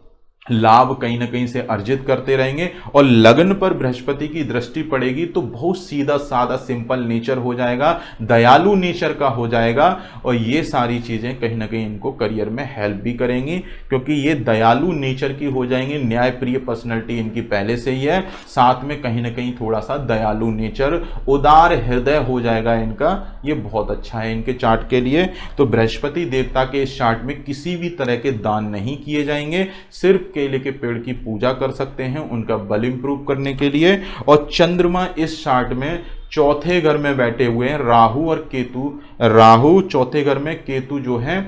लाभ कहीं ना कहीं से अर्जित करते रहेंगे। और लगन पर बृहस्पति की दृष्टि पड़ेगी तो बहुत सीधा साधा सिंपल नेचर हो जाएगा, दयालु नेचर का हो जाएगा। और ये सारी चीजें कहीं ना कहीं इनको करियर में हेल्प भी करेंगी, क्योंकि ये दयालु नेचर की हो जाएंगी। न्यायप्रिय पर्सनैलिटी इनकी पहले से ही है, साथ में कहीं ना कहीं थोड़ा सा दयालु नेचर, उदार हृदय हो जाएगा इनका। ये बहुत अच्छा है इनके चार्ट के लिए। तो बृहस्पति देवता के इस चार्ट में किसी भी तरह के दान नहीं किए जाएंगे, सिर्फ केले के पेड़ की पूजा कर सकते हैं उनका बल इंप्रूव करने के लिए। और चंद्रमा इस चार्ट में चौथे घर में बैठे हुए हैं, राहु और केतु। राहु चौथे घर में, केतु जो है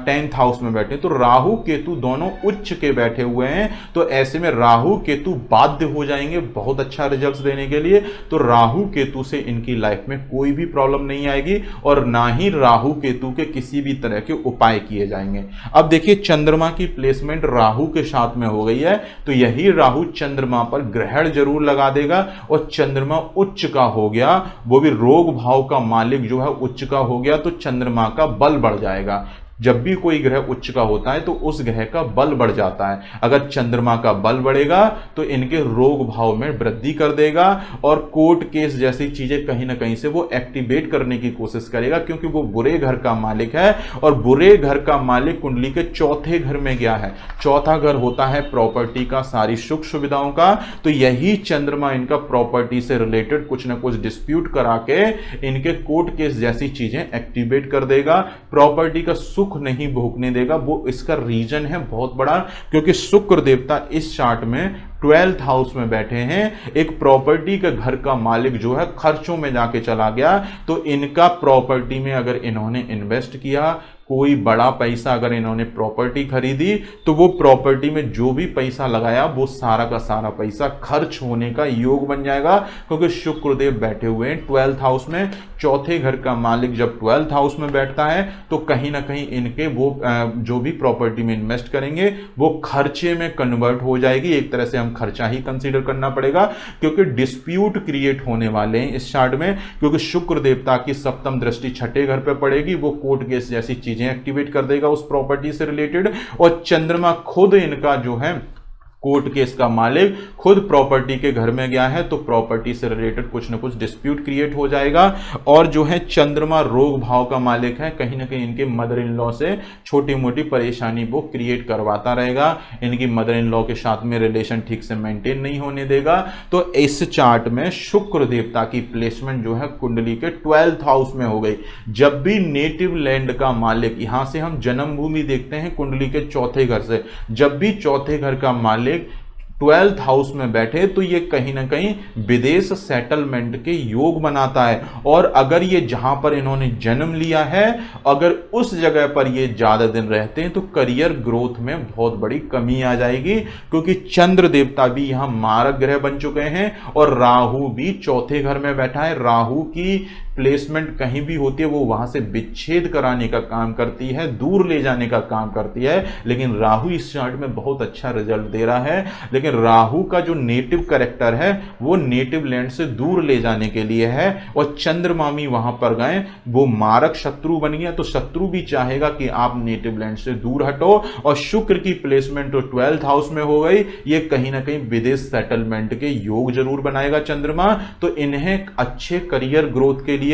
10th हाउस में बैठे, तो राहु केतु दोनों उच्च के बैठे हुए हैं। तो ऐसे में राहु केतु बाध्य हो जाएंगे बहुत अच्छा रिजल्ट्स देने के लिए। तो राहु केतु से इनकी लाइफ में कोई भी प्रॉब्लम नहीं आएगी, और ना ही राहु केतु के किसी भी तरह के उपाय किए जाएंगे। अब देखिए चंद्रमा की प्लेसमेंट राहु के साथ में हो गई है, तो यही राहु चंद्रमा पर ग्रहण जरूर लगा देगा। और चंद्रमा उच्च का हो गया, वो भी रोग भाव का मालिक जो है उच्च का हो गया, तो चंद्रमा का बल बढ़ जाएगा। जब भी कोई ग्रह उच्च का होता है तो उस ग्रह का बल बढ़ जाता है। अगर चंद्रमा का बल बढ़ेगा तो इनके रोग भाव में वृद्धि कर देगा, और कोर्ट केस जैसी चीजें कहीं ना कहीं से वो एक्टिवेट करने की कोशिश करेगा, क्योंकि वो बुरे घर का मालिक है। और बुरे घर का मालिक कुंडली के चौथे घर में गया है। चौथा घर होता है प्रॉपर्टी का, सारी सुख सुविधाओं का। तो यही चंद्रमा इनका प्रॉपर्टी से रिलेटेड कुछ ना कुछ डिस्प्यूट करा के इनके कोर्ट केस जैसी चीजें एक्टिवेट कर देगा। प्रॉपर्टी का सुख नहीं भोगने देगा। वो इसका रीजन है बहुत बड़ा, क्योंकि शुक्र देवता इस चार्ट में 12th हाउस में बैठे हैं। एक प्रॉपर्टी के घर का मालिक जो है खर्चों में जाके चला गया, तो इनका प्रॉपर्टी में अगर इन्होंने इन्वेस्ट किया, कोई बड़ा पैसा अगर इन्होंने प्रॉपर्टी खरीदी, तो वो प्रॉपर्टी में जो भी पैसा लगाया वो सारा का सारा पैसा खर्च होने का योग बन जाएगा, क्योंकि शुक्रदेव बैठे हुए हैं 12th हाउस में। चौथे घर का मालिक जब 12th हाउस में बैठता है तो कहीं ना कहीं इनके वो जो भी प्रॉपर्टी में इन्वेस्ट करेंगे वो खर्चे में कन्वर्ट हो जाएगी। एक तरह से हम खर्चा ही कंसीडर करना पड़ेगा, क्योंकि डिस्प्यूट क्रिएट होने वाले हैं इस चार्ट में। क्योंकि शुक्र देवता की सप्तम दृष्टि छठे घर पे पड़ेगी, वो कोर्ट केस जैसी चीजें एक्टिवेट कर देगा उस प्रॉपर्टी से रिलेटेड। और चंद्रमा खुद इनका जो है कोर्ट केस का मालिक खुद प्रॉपर्टी के घर में गया है, तो प्रॉपर्टी से रिलेटेड कुछ ना कुछ डिस्प्यूट क्रिएट हो जाएगा। और जो है चंद्रमा रोग भाव का मालिक है, कहीं ना कहीं इनके मदर इन लॉ से छोटी मोटी परेशानी वो क्रिएट करवाता रहेगा। इनकी मदर इन लॉ के साथ में रिलेशन ठीक से मेंटेन नहीं होने देगा। तो इस चार्ट में शुक्र देवता की प्लेसमेंट जो है कुंडली के 12th हाउस में हो गई। जब भी नेटिव लैंड का मालिक, यहां से हम जन्मभूमि देखते हैं कुंडली के चौथे घर से, जब भी चौथे घर का मालिक 12th हाउस में बैठे तो ये कहीं ना कहीं विदेश सेटलमेंट के योग बनाता है। और अगर ये जहां पर इन्होंने जन्म लिया है, अगर उस जगह पर ये ज्यादा दिन रहते हैं तो करियर ग्रोथ में बहुत बड़ी कमी आ जाएगी, क्योंकि चंद्र देवता भी यहां मारक ग्रह बन चुके हैं और राहु भी चौथे घर में बैठा है। राहु की प्लेसमेंट कहीं भी होती है वो वहां से विच्छेद कराने का काम करती है, दूर ले जाने का काम करती है। लेकिन राहु इस चार्ट में बहुत अच्छा रिजल्ट दे रहा है। लेकिन राहु का जो नेटिव कैरेक्टर है वो नेटिव लैंड से दूर ले जाने के लिए है। और चंद्रमामी वहां पर गए, वो मारक शत्रु बन गया, तो शत्रु भी चाहेगा कि आप नेटिव लैंड से दूर हटो। और शुक्र की प्लेसमेंट तो 12th हाउस में हो गई, ये कहीं ना कहीं विदेश सेटलमेंट के योग जरूर बनाएगा चंद्रमा। तो इन्हें अच्छे करियर ग्रोथ के लिए,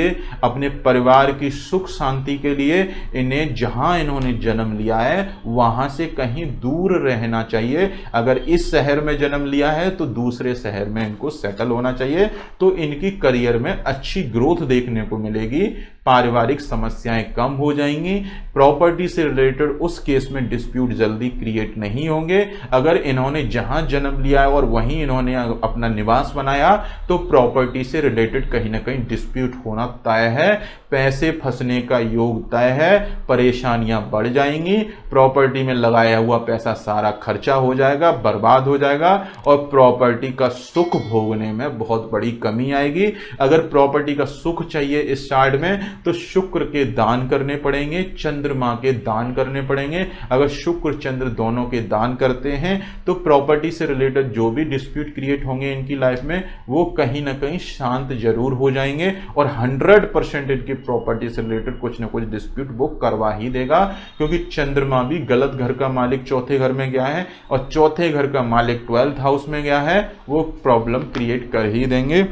अपने परिवार की सुख शांति के लिए, इन्हें जहां इन्होंने जन्म लिया है वहां से कहीं दूर रहना चाहिए। अगर इस शहर में जन्म लिया है तो दूसरे शहर में इनको सेटल होना चाहिए, तो इनकी करियर में अच्छी ग्रोथ देखने को मिलेगी। पारिवारिक समस्याएं कम हो जाएंगी। प्रॉपर्टी से रिलेटेड उस केस में डिस्प्यूट जल्दी क्रिएट नहीं होंगे। अगर इन्होंने जहां जन्म लिया है और वहीं इन्होंने अपना निवास बनाया तो प्रॉपर्टी से रिलेटेड कहीं ना कहीं डिस्प्यूट होना तय है। पैसे फंसने का योग तय है, परेशानियां बढ़ जाएंगी। प्रॉपर्टी में लगाया हुआ पैसा सारा खर्चा हो जाएगा, बर्बाद हो जाएगा, और प्रॉपर्टी का सुख भोगने में बहुत बड़ी कमी आएगी। अगर प्रॉपर्टी का सुख चाहिए इस चार्ट में तो शुक्र के दान करने पड़ेंगे, चंद्रमा के दान करने पड़ेंगे। अगर शुक्र चंद्र दोनों के दान करते हैं तो प्रॉपर्टी से रिलेटेड जो भी डिस्प्यूट क्रिएट होंगे इनकी लाइफ में वो कहीं ना कहीं शांत जरूर हो जाएंगे। और 100% इनकी प्रॉपर्टी से रिलेटेड कुछ ना कुछ डिस्प्यूट वो करवा ही देगा, क्योंकि चंद्रमा भी गलत घर का मालिक चौथे घर में गया है और चौथे घर का मालिक 12th हाउस में गया है, वो प्रॉब्लम क्रिएट कर ही देंगे।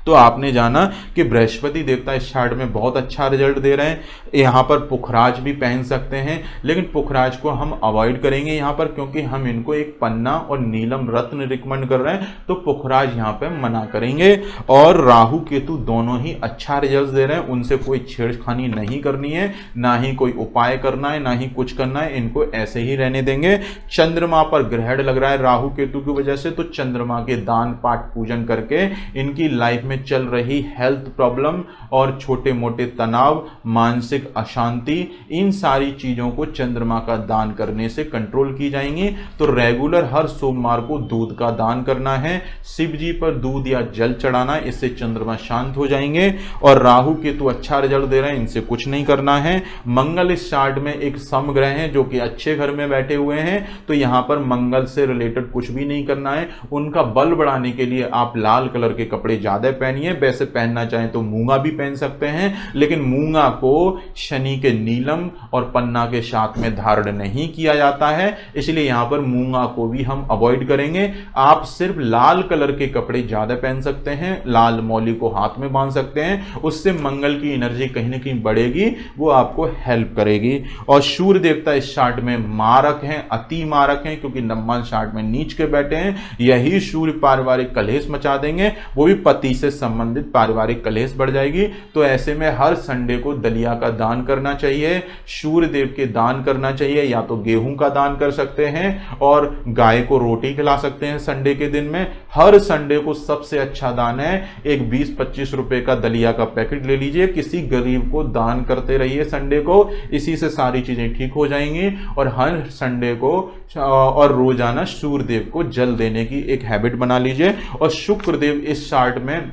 तो आपने जाना कि बृहस्पति देवता इस चार्ट में बहुत अच्छा रिजल्ट दे रहे हैं। यहाँ पर पुखराज भी पहन सकते हैं, लेकिन पुखराज को हम अवॉइड करेंगे यहाँ पर, क्योंकि हम इनको एक पन्ना और नीलम रत्न रिकमेंड कर रहे हैं, तो पुखराज यहाँ पे मना करेंगे। और राहु केतु दोनों ही अच्छा रिजल्ट दे रहे हैं, उनसे कोई छेड़खानी नहीं करनी है, ना ही कोई उपाय करना है, ना ही कुछ करना है, इनको ऐसे ही रहने देंगे। चंद्रमा पर ग्रहण लग रहा है राहु केतु की वजह से, तो चंद्रमा के दान पाठ पूजन करके इनकी लाइफ में चल रही हेल्थ प्रॉब्लम और छोटे मोटे तनाव, मानसिक अशांति, इन सारी चीजों को चंद्रमा का दान करने से कंट्रोल की जाएंगी। तो रेगुलर हर सोमवार को दूध का दान करना है, शिव जी पर दूध या जल चढ़ाना, इससे चंद्रमा शांत हो जाएंगे। और राहु केतु अच्छा रिजल्ट दे रहे हैं, इनसे कुछ नहीं करना है। मंगल इस चार्ट में एक समग्रह है जो कि अच्छे घर में बैठे हुए हैं, तो यहां पर मंगल से रिलेटेड कुछ भी नहीं करना है। उनका बल बढ़ाने के लिए आप लाल कलर के कपड़े ज्यादा पहनिए, वैसे पहनना चाहें तो मूंगा भी पहन सकते हैं, लेकिन मूंगा को शनि के नीलम और पन्ना के साथ में धारण नहीं किया जाता है, इसलिए यहां पर मूंगा को भी हम अवॉइड करेंगे। आप सिर्फ लाल कलर के कपड़े ज्यादा पहन सकते हैं, लाल मौली को हाथ में बांध सकते हैं, उससे मंगल की एनर्जी कहीं ना कहीं बढ़ेगी, वो आपको हेल्प करेगी। और सूर्य देवता इस चार्ट में मारक हैं, अति मारक हैं, क्योंकि नंबर चार्ट में नीच के बैठे हैं। यही सूर्य पारिवारिक कलेश मचा देंगे, वो भी पति से संबंधित पारिवारिक कलेश बढ़ जाएगी। तो ऐसे में हर संडे को दलिया का दान करना चाहिए, सूर्य देव के दान करना चाहिए, या तो गेहूं का दान कर सकते हैं और गाय को रोटी खिला सकते हैं संडे के दिन में। हर संडे को सबसे अच्छा दान है एक 20-25 रुपए का दलिया का पैकेट ले लीजिए, किसी गरीब को दान करते रहिए संडे को, इसी से सारी चीजें ठीक हो जाएंगी। और हर संडे को और रोजाना सूर्य देव को जल देने की एक हैबिट बना लीजिए। और शुक्र देव इस चार्ट में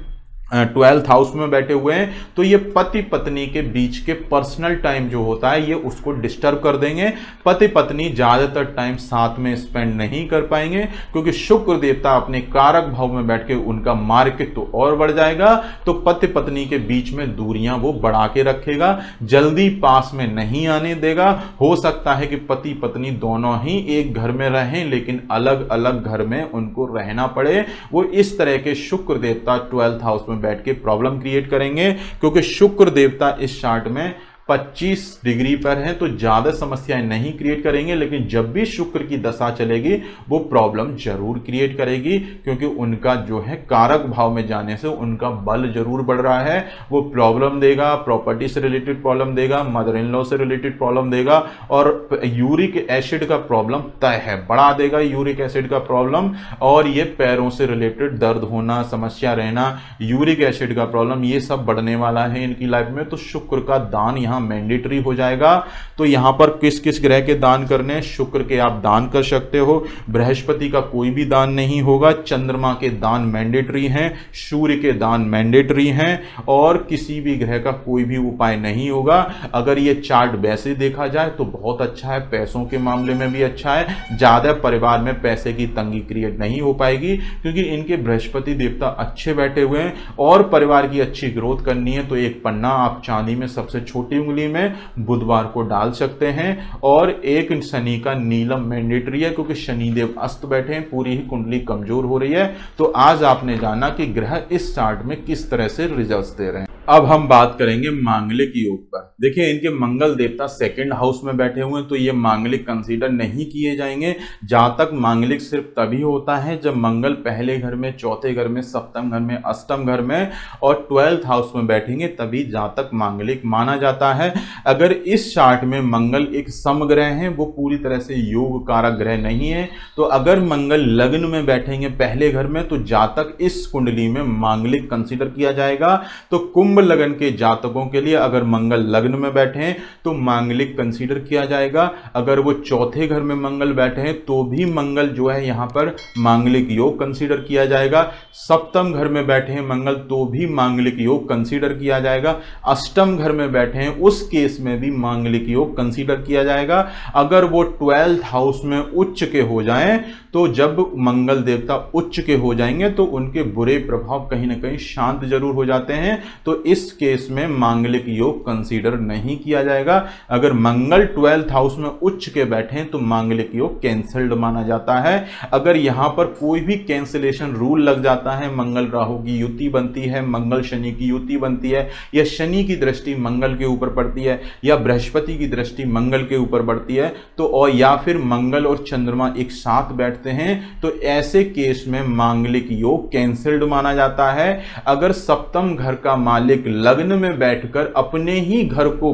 12th हाउस में बैठे हुए हैं, तो ये पति पत्नी के बीच के पर्सनल टाइम जो होता है ये उसको डिस्टर्ब कर देंगे। पति पत्नी ज्यादातर टाइम साथ में स्पेंड नहीं कर पाएंगे, क्योंकि शुक्र देवता अपने कारक भाव में बैठ के उनका मार्केट तो और बढ़ जाएगा, तो पति पत्नी के बीच में दूरियां वो बढ़ा के रखेगा, जल्दी पास में नहीं आने देगा। हो सकता है कि पति पत्नी दोनों ही एक घर में रहें, लेकिन अलग अलग घर में उनको रहना पड़े। वो इस तरह के शुक्र देवता 12th हाउस में बैठ के प्रॉब्लम क्रिएट करेंगे, क्योंकि शुक्र देवता इस चार्ट में 25 डिग्री पर है, तो ज्यादा समस्याएं नहीं क्रिएट करेंगे, लेकिन जब भी शुक्र की दशा चलेगी वो प्रॉब्लम जरूर क्रिएट करेगी, क्योंकि उनका जो है कारक भाव में जाने से उनका बल जरूर बढ़ रहा है। वो प्रॉब्लम देगा, प्रॉपर्टी से रिलेटेड प्रॉब्लम देगा, मदर इन लॉ से रिलेटेड प्रॉब्लम देगा, और यूरिक एसिड का प्रॉब्लम तय है, बढ़ा देगा यूरिक एसिड का प्रॉब्लम। और ये पैरों से रिलेटेड दर्द होना, समस्या रहना, यूरिक एसिड का प्रॉब्लम, ये सब बढ़ने वाला है इनकी लाइफ में। तो शुक्र का दान यहाँ मैंडेटरी हो जाएगा। तो यहां पर किस किस ग्रह के दान करने हैं? शुक्र के आप दान कर सकते हो, बृहस्पति का कोई भी दान नहीं होगा, चंद्रमा के दान मैंडेटरी हैं, सूर्य के दान मैंडेटरी हैं, और किसी भी ग्रह का कोई भी उपाय नहीं होगा। अगर ये चार्ट वैसे देखा जाए तो बहुत अच्छा है, पैसों के मामले में भी अच्छा है, ज्यादा परिवार में पैसे की तंगी क्रिएट नहीं हो पाएगी, क्योंकि इनके बृहस्पति देवता अच्छे बैठे हुए हैं। और परिवार की अच्छी ग्रोथ करनी है तो एक पन्ना आप चांदी में सबसे छोटी उंगली में बुधवार को डाल सकते हैं। और एक शनि का नीलम मैंडेटरी है, क्योंकि शनिदेव अस्त बैठे हैं, पूरी ही कुंडली कमजोर हो रही है। तो आज आपने जाना कि ग्रह इस चार्ट में किस तरह से रिजल्ट्स दे रहे हैं। अब हम बात करेंगे मांगलिक योग पर। देखिए इनके मंगल देवता 2nd हाउस में बैठे हुए हैं, तो ये मांगलिक कंसीडर नहीं किए जाएंगे। जहां तक मांगलिक सिर्फ तभी होता है जब मंगल पहले घर में, चौथे घर में, सप्तम घर में, अष्टम घर में और 12th हाउस में बैठेंगे, तभी जहां तक मांगलिक माना जाता है। अगर इस चार्ट में मंगल एक समग्रह है, वो पूरी तरह से योग कारक ग्रह नहीं है, तो अगर मंगल लग्न में बैठेंगे पहले घर में, तो जातक इस कुंडली में मांगलिक कंसीडर किया जाएगा। तो कुंभ लगन के जातकों के लिए अगर मंगल लग्न में बैठे हैं तो मांगलिक कंसीडर किया जाएगा। अगर वो चौथे घर में मंगल बैठे हैं तो भी मंगल जो है यहां पर मांगलिक योग कंसीडर किया जाएगा। सप्तम घर में बैठे हैं मंगल तो भी मांगलिक योग कंसीडर किया जाएगा। अष्टम घर में बैठे हैं उस केस में भी मांगलिक योग कंसीडर किया जाएगा। अगर वो 12th हाउस में उच्च के हो जाएं, तो जब मंगल देवता उच्च के हो जाएंगे तो उनके बुरे प्रभाव कहीं ना कहीं शांत जरूर हो जाते हैं। तो तो इस केस में मांगलिक योग कंसीडर नहीं किया जाएगा। अगर मंगल 12th हाउस में उच्च के बैठे हैं तो मांगलिक योग कैंसल्ड माना जाता है। अगर यहां पर कोई भी कैंसिलेशन रूल लग जाता है, मंगल राहु की युति बनती है, मंगल शनि की युति बनती है, या शनि की दृष्टि मंगल के ऊपर पड़ती है, या बृहस्पति की दृष्टि मंगल के ऊपर पड़ती है, तो और या फिर मंगल और चंद्रमा एक साथ बैठते हैं, तो ऐसे केस में मांगलिक योग कैंसल्ड माना जाता है। अगर सप्तम घर का मालिक लग्न में बैठकर अपने ही घर को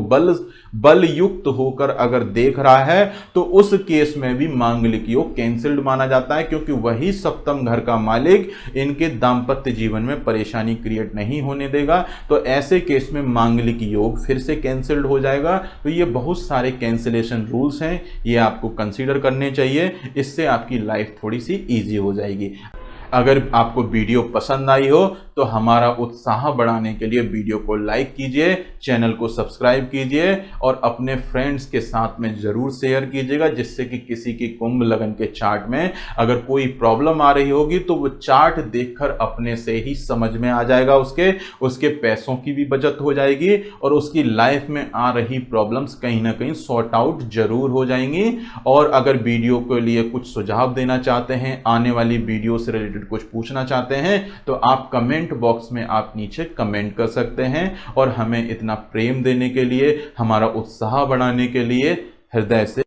बल युक्त होकर अगर देख रहा है तो उस केस में भी मांगलिक योग कैंसल्ड माना जाता है, क्योंकि वही सप्तम घर का मालिक इनके दांपत्य जीवन में परेशानी क्रिएट नहीं होने देगा। तो ऐसे केस में मांगलिक योग फिर से कैंसल्ड हो जाएगा। तो ये बहुत सारे कैंसिलेशन रूल्स हैं, ये आपको कंसीडर करने चाहिए, इससे आपकी लाइफ थोड़ी सी ईजी हो जाएगी। अगर आपको वीडियो पसंद आई हो तो हमारा उत्साह बढ़ाने के लिए वीडियो को लाइक कीजिए, चैनल को सब्सक्राइब कीजिए और अपने फ्रेंड्स के साथ में ज़रूर शेयर कीजिएगा, जिससे कि किसी की कुंभ लगन के चार्ट में अगर कोई प्रॉब्लम आ रही होगी तो वो चार्ट देखकर अपने से ही समझ में आ जाएगा, उसके पैसों की भी बचत हो जाएगी और उसकी लाइफ में आ रही प्रॉब्लम्स कहीं ना कहीं सॉर्ट आउट जरूर हो जाएंगी। और अगर वीडियो के लिए कुछ सुझाव देना चाहते हैं, आने वाली वीडियो से रिलेटेड कुछ पूछना चाहते हैं, तो आप कमेंट बॉक्स में आप नीचे कमेंट कर सकते हैं। और हमें इतना प्रेम देने के लिए, हमारा उत्साह बढ़ाने के लिए हृदय से